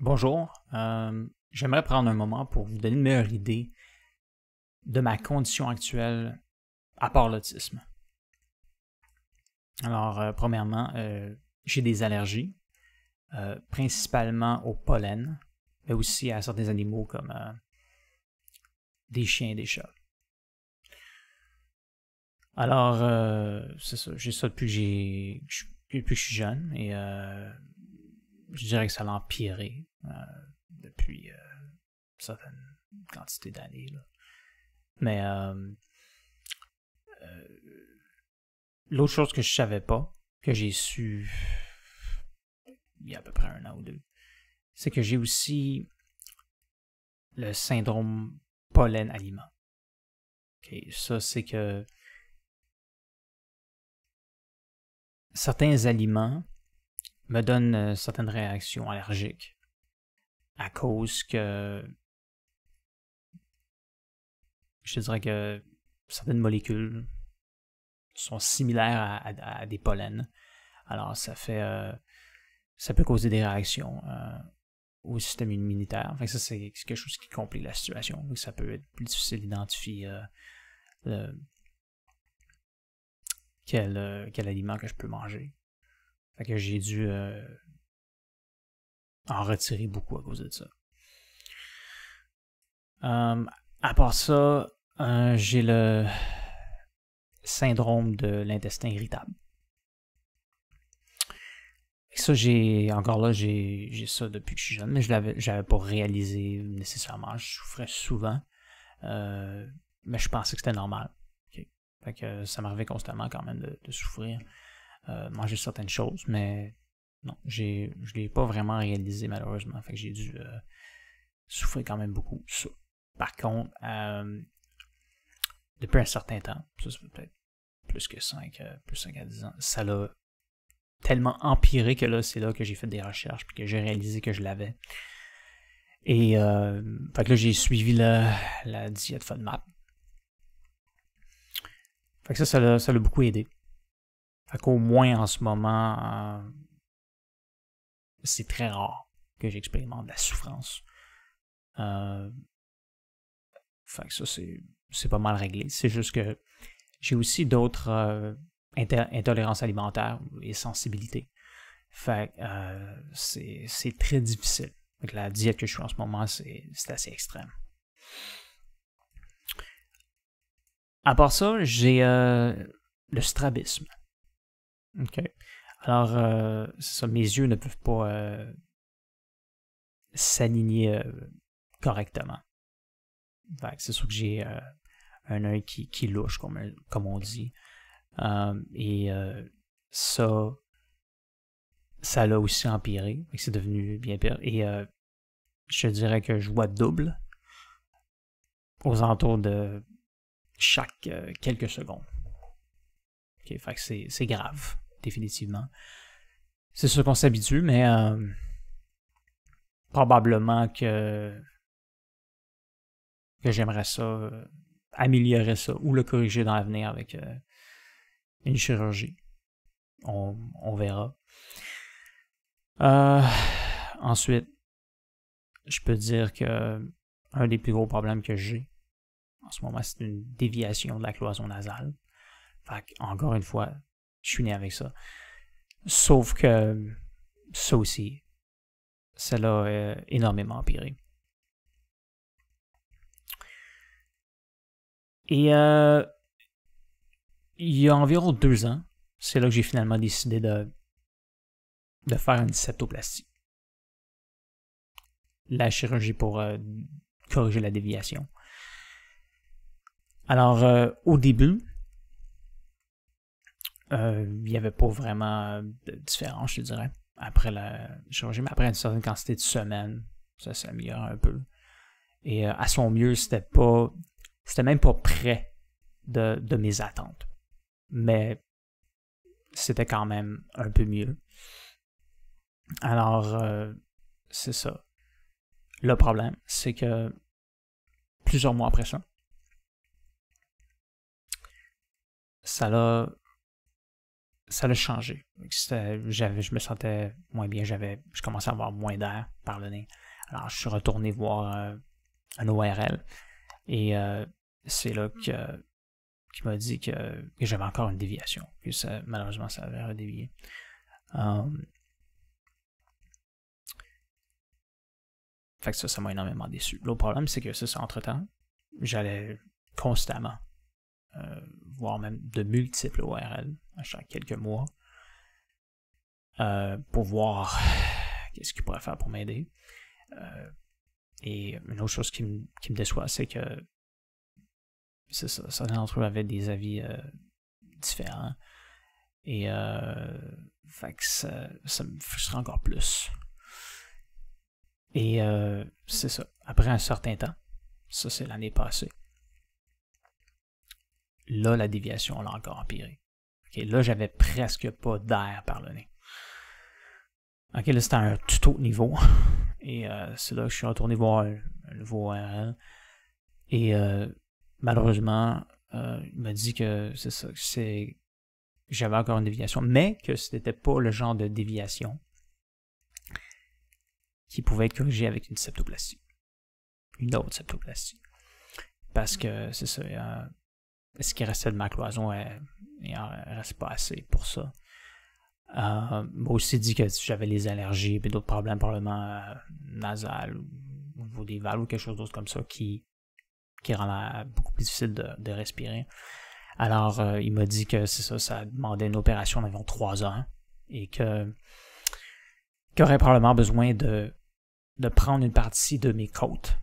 Bonjour, j'aimerais prendre un moment pour vous donner une meilleure idée de ma condition actuelle à part l'autisme. Alors, premièrement, j'ai des allergies, principalement au pollen, mais aussi à certains animaux comme des chiens et des chats. Alors, c'est ça, j'ai ça depuis que je suis jeune et je dirais que ça l'a empiré depuis une certaine quantité d'années, là. Mais l'autre chose que je savais pas, que j'ai su il y a à peu près un an ou deux, c'est que j'ai aussi le syndrome pollen-aliment. Okay, ça, c'est que certains aliments me donnent certaines réactions allergiques à cause que je te dirais que certaines molécules sont similaires à des pollens. Alors, ça peut causer des réactions au système immunitaire. Fait que ça, c'est quelque chose qui complique la situation. Donc, ça peut être plus difficile d'identifier quel aliment que je peux manger. Fait que j'ai dû en retirer beaucoup à cause de ça. À part ça, j'ai le syndrome de l'intestin irritable. Et ça, j'ai ça depuis que je suis jeune, mais j'avais pas réalisé nécessairement. Je souffrais souvent, mais je pensais que c'était normal. Okay. Fait que ça m'arrivait constamment quand même de souffrir, manger certaines choses, mais non, je l'ai pas vraiment réalisé malheureusement. Fait que j'ai dû souffrir quand même beaucoup. Ça. Par contre, depuis un certain temps, ça fait peut-être plus que 5 à 10 ans, ça l'a tellement empiré que là, c'est là que j'ai fait des recherches puis que j'ai réalisé que je l'avais. Et fait que là, j'ai suivi la diète FODMAP. Fait que ça l'a beaucoup aidé. Fait qu'au moins en ce moment, c'est très rare que j'expérimente de la souffrance. Fait que ça, c'est pas mal réglé. C'est juste que j'ai aussi d'autres intolérances alimentaires et sensibilités. Fait que c'est très difficile. Fait que la diète que je suis en ce moment, c'est assez extrême. À part ça, j'ai le strabisme. OK. Alors, c'est ça, mes yeux ne peuvent pas s'aligner correctement. Fait que c'est sûr que j'ai un œil qui louche, comme on dit. Et ça l'a aussi empiré. C'est devenu bien pire. Et je dirais que je vois double aux alentours de chaque quelques secondes. Okay, fait que c'est grave, définitivement. C'est sûr qu'on s'habitue, mais probablement que j'aimerais ça, améliorer ça ou le corriger dans l'avenir avec une chirurgie. On verra. Ensuite, je peux dire que un des plus gros problèmes que j'ai en ce moment, c'est une déviation de la cloison nasale. Fait que, encore une fois, je suis né avec ça. Sauf que ça aussi, ça l'a énormément empiré. Et il y a environ 2 ans, c'est là que j'ai finalement décidé de faire une septoplastie. La chirurgie pour corriger la déviation. Alors, au début, il n'y avait pas vraiment de différence, je te dirais, après la chirurgie, mais après une certaine quantité de semaines, ça s'améliore un peu. Et à son mieux, c'était même pas près de mes attentes. Mais c'était quand même un peu mieux. Alors, c'est ça. Le problème, c'est que plusieurs mois après ça, ça l'a ça l'a changé. Je me sentais moins bien, je commençais à avoir moins d'air par le nez. Alors, je suis retourné voir un ORL et c'est là qu'il m'a dit que j'avais encore une déviation, que malheureusement, ça avait redévié. Fait que ça m'a énormément déçu. L'autre problème, c'est que ça, entre-temps, j'allais constamment voir même de multiples ORL à chaque quelques mois pour voir qu'est-ce qu'il pourrait faire pour m'aider. Et une autre chose qui me déçoit, c'est que c'est ça, certains d'entre eux avaient des avis différents. Et fait que ça me frustrait encore plus. Et c'est ça. Après un certain temps, ça c'est l'année passée, là la déviation l'a encore empiré. Okay, là j'avais presque pas d'air par le nez. Ok, là c'était à un tout autre niveau. Et c'est là que je suis retourné voir un nouveau ORL. Et malheureusement, il m'a dit que c'est ça, que j'avais encore une déviation, mais que ce n'était pas le genre de déviation qui pouvait être corrigé avec une septoplastie. Une autre septoplastie. Parce que c'est ça, ce qui restait de ma cloison, il n'en reste pas assez pour ça. M'a aussi dit que j'avais les allergies et d'autres problèmes probablement nasales ou au niveau des valves ou quelque chose d'autre comme ça qui rend beaucoup plus difficile de respirer. Alors, il m'a dit que c'est ça demandait une opération d'environ 3 ans et qu'il aurait probablement besoin de prendre une partie de mes côtes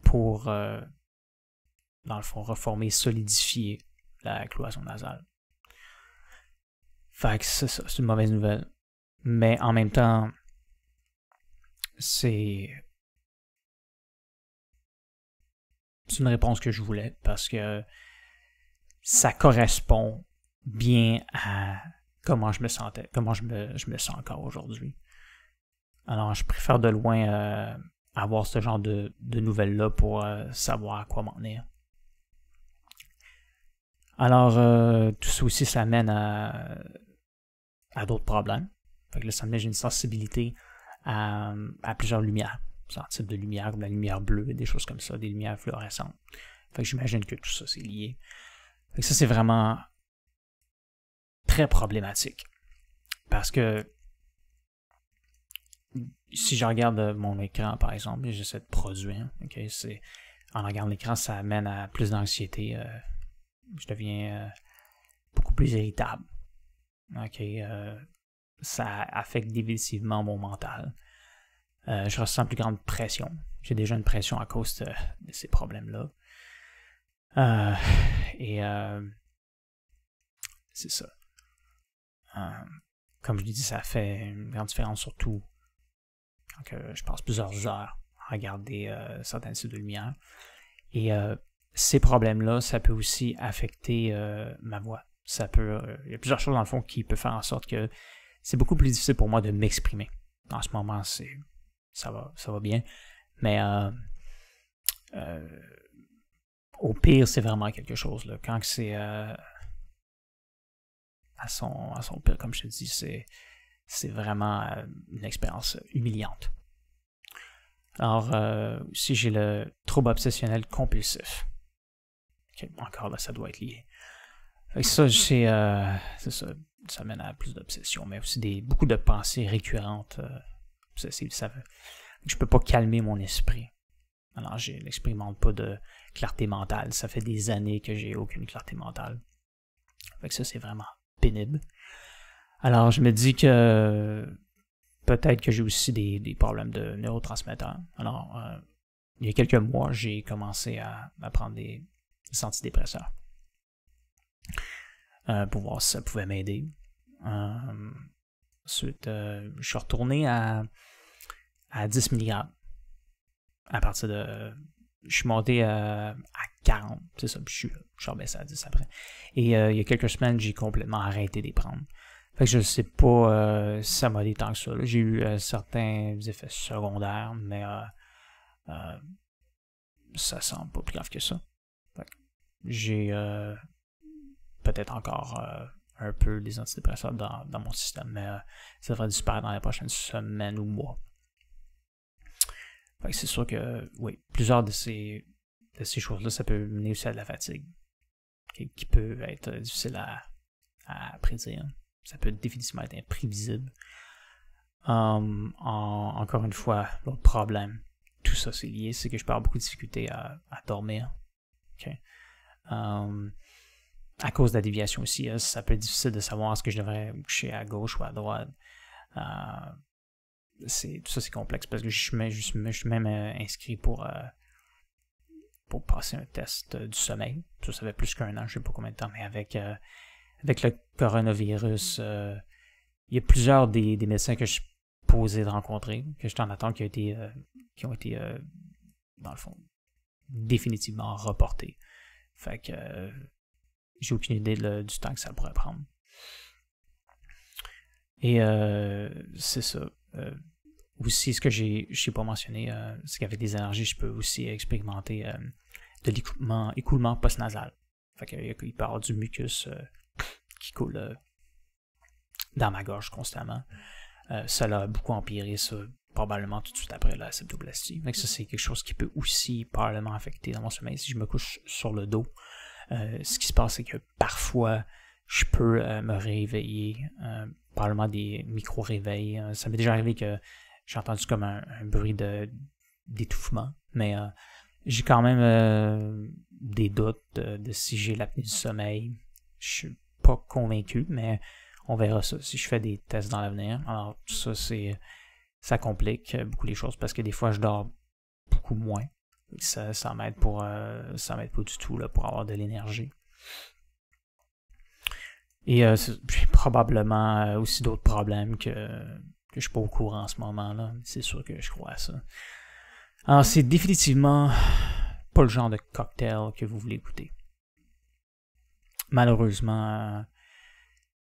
pour, dans le fond, reformer, solidifier la cloison nasale. Fait que c'est ça, c'est une mauvaise nouvelle. Mais en même temps, c'est une réponse que je voulais parce que ça correspond bien à comment je me sentais, comment je me sens encore aujourd'hui. Alors, je préfère de loin avoir ce genre de nouvelles-là pour savoir à quoi m'en tenir. Alors, tout ça aussi, ça mène à d'autres problèmes. Fait que là, ça me met une sensibilité à plusieurs lumières. Un type de lumière, comme la lumière bleue, des choses comme ça, des lumières fluorescentes. Fait que j'imagine que tout ça, c'est lié. Fait que ça, c'est vraiment très problématique. Parce que si je regarde mon écran, par exemple, et j'essaie de produire, okay, en regardant l'écran, ça amène à plus d'anxiété. Je deviens beaucoup plus irritable. Okay, ça affecte définitivement mon mental. Je ressens plus grande pression. J'ai déjà une pression à cause de ces problèmes-là. Et c'est ça. Comme je l'ai dit, ça fait une grande différence, surtout quand je passe plusieurs heures à regarder certains types de lumière. Et ces problèmes-là, ça peut aussi affecter ma voix. Il y a plusieurs choses dans le fond qui peuvent faire en sorte que c'est beaucoup plus difficile pour moi de m'exprimer. En ce moment, ça va bien. Mais au pire, c'est vraiment quelque chose. Là. Quand c'est à son pire, comme je te dis, c'est vraiment une expérience humiliante. Alors, aussi, j'ai le trouble obsessionnel compulsif. Okay, encore là, ça doit être lié. Ça, c'est ça. Ça mène à plus d'obsession, mais aussi beaucoup de pensées récurrentes obsessives. Je peux pas calmer mon esprit. Alors, je n'expérimente pas de clarté mentale. Ça fait des années que j'ai aucune clarté mentale. Fait que ça, c'est vraiment pénible. Alors, je me dis que peut-être que j'ai aussi des problèmes de neurotransmetteurs. Alors, il y a quelques mois, j'ai commencé à prendre des antidépresseurs. Pour voir si ça pouvait m'aider. Ensuite, je suis retourné à 10 mg. À partir de... Je suis monté à 40, c'est ça, puis je suis rebaissé à 10 après. Et il y a quelques semaines, j'ai complètement arrêté de les prendre. Fait que je ne sais pas si ça m'a aidé tant que ça. Là. J'ai eu certains effets secondaires, mais ça semble pas plus grave que ça. Fait que j'ai peut-être encore un peu des antidépresseurs dans mon système, mais ça devrait disparaître dans les prochaines semaines ou mois. Fait que c'est sûr que, oui, plusieurs de ces choses-là, ça peut mener aussi à de la fatigue, qui peut être difficile à prédire. Ça peut définitivement être imprévisible. Encore une fois, l'autre problème, tout ça c'est lié, c'est que je peux avoir beaucoup de difficulté à dormir. Okay. À cause de la déviation aussi, ça peut être difficile de savoir est-ce que je devrais me coucher à gauche ou à droite. Tout ça c'est complexe parce que je suis même inscrit pour passer un test du sommeil. Ça fait plus qu'un an, je ne sais pas combien de temps, mais avec le coronavirus, il y a plusieurs des médecins que je suis posé de rencontrer, que je suis en attente, qui ont été dans le fond, définitivement reportés. Fait que j'ai aucune idée du temps que ça pourrait prendre. Et c'est ça. Aussi, ce que j'ai pas mentionné, c'est qu'avec des allergies, je peux aussi expérimenter de l'écoulement post-nasal. Fait qu'il peut y avoir du mucus qui coule dans ma gorge constamment. Ça l'a beaucoup empiré, ça, probablement tout de suite après la septoplastie. Donc ça, c'est quelque chose qui peut aussi probablement affecter dans mon sommeil. Si je me couche sur le dos, ce qui se passe, c'est que parfois, je peux me réveiller, probablement des micro-réveils. Ça m'est déjà arrivé que j'ai entendu comme un bruit d'étouffement, mais j'ai quand même des doutes de si j'ai l'apnée du sommeil. Je suis pas convaincu, mais on verra ça si je fais des tests dans l'avenir. Alors ça complique beaucoup les choses parce que des fois je dors beaucoup moins. Ça m'aide ça m'aide pas du tout là, pour avoir de l'énergie. Et j'ai probablement aussi d'autres problèmes que je suis pas au courant en ce moment là. C'est sûr que je crois à ça. Alors c'est définitivement pas le genre de cocktail que vous voulez goûter. Malheureusement,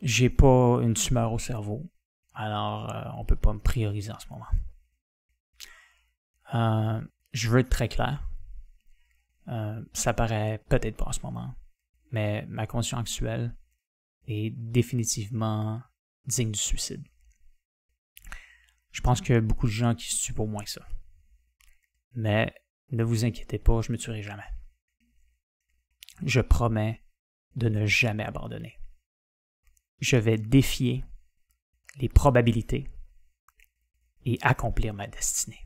j'ai pas une tumeur au cerveau, alors on peut pas me prioriser en ce moment. Je veux être très clair. Ça paraît peut-être pas en ce moment, mais ma condition actuelle est définitivement digne du suicide. Je pense qu'il y a beaucoup de gens qui se tuent pour moins que ça. Mais ne vous inquiétez pas, je me tuerai jamais. Je promets de ne jamais abandonner. Je vais défier les probabilités et accomplir ma destinée.